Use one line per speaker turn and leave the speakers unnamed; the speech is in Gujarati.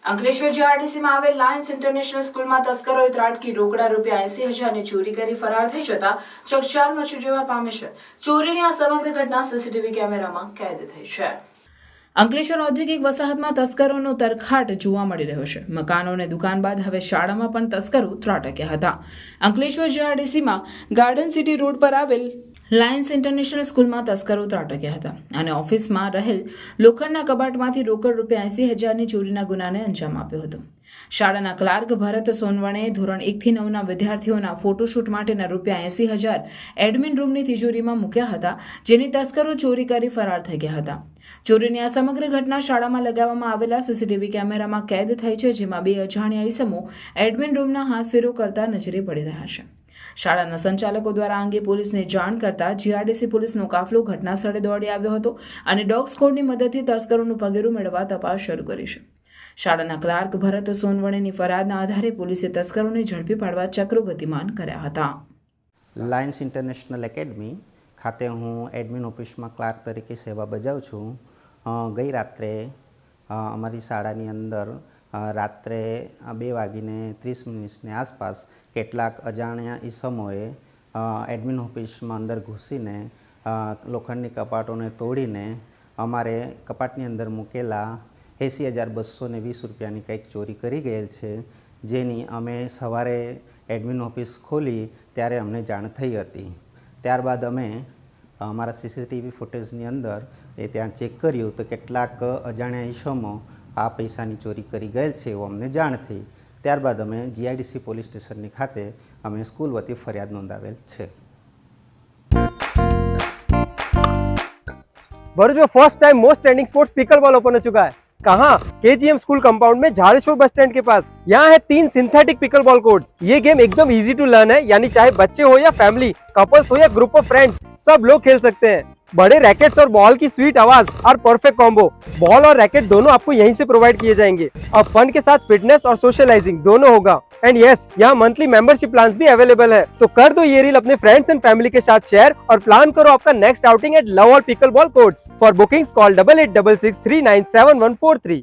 અંકલેશ્વર જીઆરડીસીમાં આવેલ લાયન્સ ઇન્ટરનેશનલ સ્કૂલમાં તસ્કરોએ ત્રાટકી રોકડા ₹80,000ની ચોરી કરી ફરાર થઈ જતા ચકચાર મચી જવા પામી છે. ચોરીની આ સમગ્ર ઘટના સીસીટીવી કેમેરામાં કેદ થઈ છે. અંકલેશ્વર ઔદ્યોગિક વસાહતમાં તસ્કરોનો તરખાટ જોવા મળી રહ્યો છે. મકાનો અને દુકાન બાદ હવે શાળામાં પણ તસ્કરો ત્રાટક્યા હતા. અંકલેશ્વર જીઆરડીસીમાં ગાર્ડન સિટી રોડ પર આવેલ લાયન્સ ઇન્ટરનેશનલ સ્કૂલમાં તસ્કરો ત્રાટક્યા હતા અને ઓફિસમાં રહેલ લોખંડના કબાટમાંથી રોકડ ₹80,000ની ચોરીના ગુનાને અંજામ આપ્યો હતો. શાળાના ક્લાર્ક ભરત સોનવણે ધોરણ 1 થી 9ના વિદ્યાર્થીઓના ફોટોશૂટ માટેના ₹80,000 એડમિન રૂમની તિજોરીમાં મૂક્યા હતા, જેની તસ્કરો ચોરી કરી ફરાર થઈ ગયા હતા. ચોરીની આ સમગ્ર ઘટના શાળામાં લગાવવામાં આવેલા સીસીટીવી કેમેરામાં કેદ થઈ છે, જેમાં 2 અજાણ્યા ઈસમો એડમિન રૂમના હાથફેરો કરતા નજરે પડી રહ્યા છે. શાળાના સંચાલકો દ્વારા અંગે પોલીસને જાણ કરતા જીઆરડીસી પોલીસનો કાફલો ઘટના સ્થળે દોડી આવ્યો હતો અને ડોગ સ્કોડની મદદથી તસ્કરોનું પગેરું મેળવવા તપાસ શરૂ કરી છે. શાળાના ક્લાર્ક ભરત સોનવણેની ફરિયાદના આધારે પોલીસે તસ્કરોને ઝડપી પાડવા ચક્રો ગતિમાન કર્યા હતા.
લાયન્સ ઇન્ટરનેશનલ એકેડમી ખાતે હું એડમિન ઓફિસમાં ક્લાર્ક તરીકે સેવા બજાવું છું. ગઈ રાત્રે અમારી શાળાની અંદર રાત્રે 2:30 આસપાસ કેટલાક અજાણ્યા ઈસમોએ એડમિન ઓફિસમાં અંદર ઘૂસીને લોખંડની કપાટોને તોડીને અમારે કપાટની અંદર મૂકેલા ₹80,220ની કંઈક ચોરી કરી ગયેલ છે, જેની અમે સવારે એડમિન ઓફિસ ખોલી ત્યારે અમને જાણ થઈ હતી. ત્યારબાદ અમે અમારા સીસીટીવી ફૂટેજની અંદર ત્યાં ચેક કર્યું તો કેટલાક અજાણ્યા ઈસમો આ પૈસાની ચોરી કરી ગયેલ છે એવું અમને જાણ થઈ. ત્યારબાદ અમે જીઆઈડીસી પોલીસ સ્ટેશનની ખાતે અમે સ્કૂલ વતી ફરિયાદ નોંધાવેલ છે.
भरूच में first time most trending sports pickle ball open हो चुका है. कहाँ? केजीएम स्कूल कंपाउंड में झाड़ेश्वर बस स्टैंड के पास. यहाँ है 3 सिंथेटिक पिकल बॉल कोर्ट्स. ये गेम एकदम इजी टू लर्न है, यानी चाहे बच्चे हो या फैमिली, कपल्स हो या ग्रुप ऑफ फ्रेंड्स, सब लोग खेल सकते हैं. बड़े रैकेट्स और बॉल की स्वीट आवाज और परफेक्ट कॉम्बो. बॉल और रैकेट दोनों आपको यहीं से प्रोवाइड किए जाएंगे. अब फन के साथ फिटनेस और सोशलाइजिंग दोनों होगा. एंड यस, यहाँ मंथली मेंबरशिप प्लान्स भी अवेलेबल है. तो कर दो ये रील अपने फ्रेंड्स एंड फैमिली के साथ शेयर और प्लान करो आपका next outing at Love All pickleball courts. For bookings call 8866 397143.